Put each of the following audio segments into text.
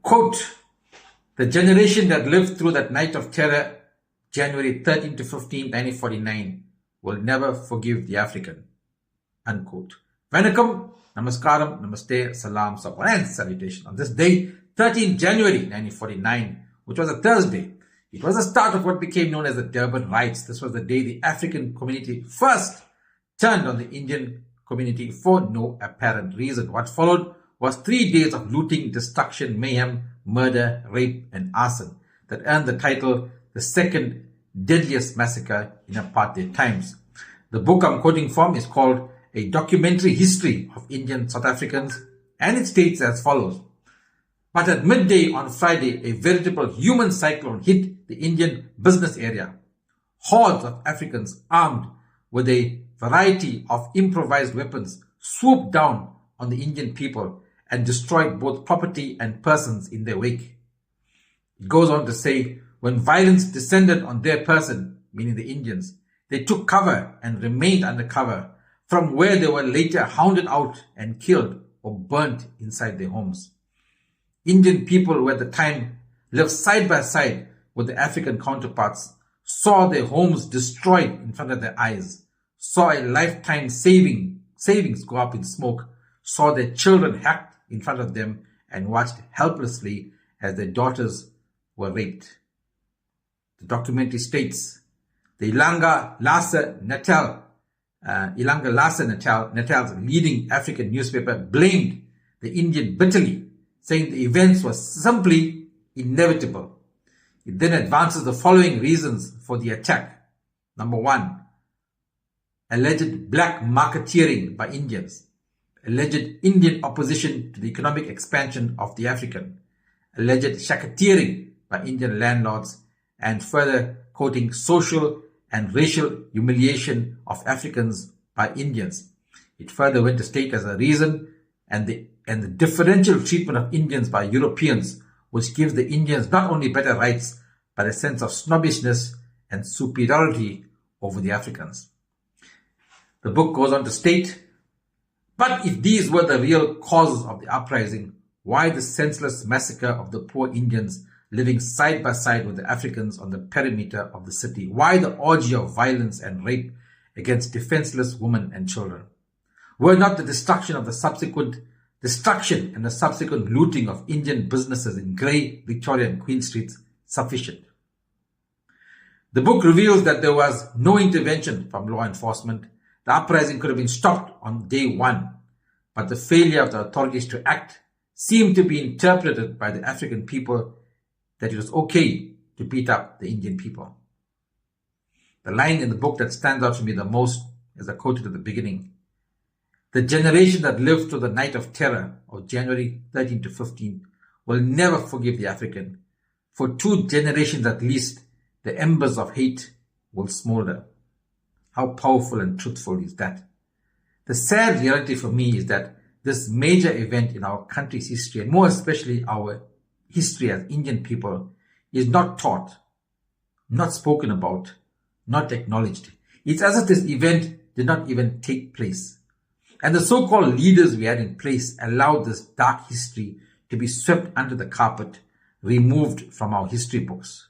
Quote, the generation that lived through that night of terror, January 13 to 15, 1949, will never forgive the African. Unquote. Vanakkam, Namaskaram, Namaste, Salam, Salam, and salutation. On this day, 13 January 1949, which was a Thursday, it was the start of what became known as the Durban Riots. This was the day the African community first turned on the Indian community for no apparent reason. What followed was 3 days of looting, destruction, mayhem, murder, rape, and arson that earned the title the second deadliest massacre in apartheid times. The book I'm quoting from is called A Documentary History of Indian South Africans, and it states as follows. But at midday on Friday, a veritable human cyclone hit the Indian business area. Hordes of Africans armed with a variety of improvised weapons swooped down on the Indian people and destroyed both property and persons in their wake. It goes on to say, when violence descended on their person, meaning the Indians, they took cover and remained under cover, from where they were later hounded out and killed or burnt inside their homes. Indian people who at the time lived side by side with their African counterparts saw their homes destroyed in front of their eyes, saw a lifetime savings go up in smoke, saw their children hacked in front of them, and watched helplessly as their daughters were raped. The documentary states, the Ilanga Lhasa Natal's leading African newspaper blamed the Indian bitterly, saying the events were simply inevitable. It then advances the following reasons for the attack. Number 1, alleged black marketeering by Indians, alleged Indian opposition to the economic expansion of the African, alleged shacketeering by Indian landlords, and further quoting social and racial humiliation of Africans by Indians. It further went to state as a reason and the differential treatment of Indians by Europeans, which gives the Indians not only better rights, but a sense of snobbishness and superiority over the Africans. The book goes on to state, but if these were the real causes of the uprising, why the senseless massacre of the poor Indians living side by side with the Africans on the perimeter of the city? Why the orgy of violence and rape against defenseless women and children? Were not the destruction and the subsequent looting of Indian businesses in Grey, Victoria and Queen Streets sufficient? The book reveals that there was no intervention from law enforcement. The uprising could have been stopped on day 1, but the failure of the authorities to act seemed to be interpreted by the African people that it was okay to beat up the Indian people. The line in the book that stands out to me the most is I quoted at the beginning. The generation that lived through the night of terror of January 13 to 15 will never forgive the African. For 2 generations at least, the embers of hate will smolder. How powerful and truthful is that? The sad reality for me is that this major event in our country's history, and more especially our history as Indian people, is not taught, not spoken about, not acknowledged. It's as if this event did not even take place. And the so-called leaders we had in place allowed this dark history to be swept under the carpet, removed from our history books.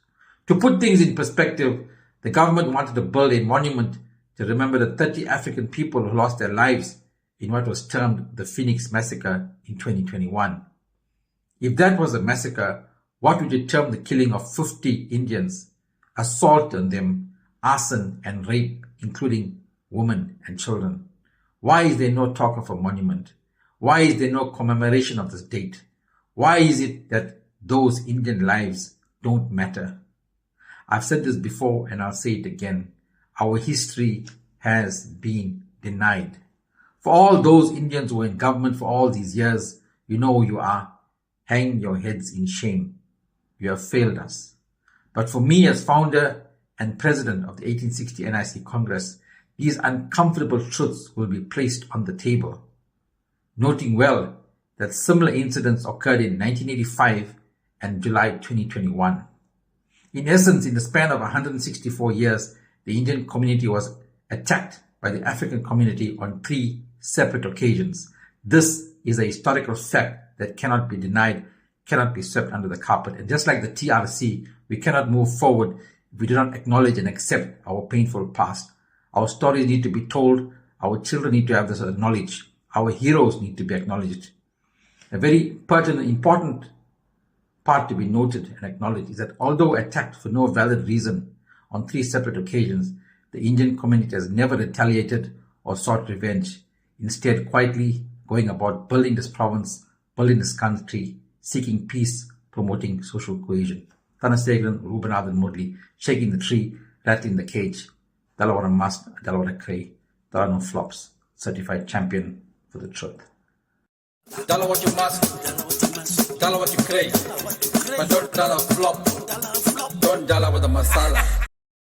To put things in perspective, the government wanted to build a monument to remember the 30 African people who lost their lives in what was termed the Phoenix Massacre in 2021. If that was a massacre, what would you term the killing of 50 Indians, assault on them, arson and rape, including women and children? Why is there no talk of a monument? Why is there no commemoration of this date? Why is it that those Indian lives don't matter? I've said this before and I'll say it again. Our history has been denied. For all those Indians who were in government for all these years, you know who you are. Hang your heads in shame. You have failed us. But for me as founder and president of the 1860 NIC Congress, these uncomfortable truths will be placed on the table. Noting well that similar incidents occurred in 1985 and July 2021. In essence, in the span of 164 years, the Indian community was attacked by the African community on 3 separate occasions. This is a historical fact that cannot be denied, cannot be swept under the carpet. And just like the TRC, we cannot move forward if we do not acknowledge and accept our painful past. Our stories need to be told. Our children need to have this knowledge. Our heroes need to be acknowledged. A very pertinent, important part to be noted and acknowledged is that although attacked for no valid reason on 3 separate occasions, the Indian community has never retaliated or sought revenge, instead quietly going about building this province, building this country, seeking peace, promoting social cohesion. Thanasegaran, Rubanathan Murli, shaking the tree, rattling the cage. Dalawara must, Dalawara cray. There are no flops. Certified champion for the truth. Dala what you must, dala what you crave, but don't dala flop, don't dala with the masala.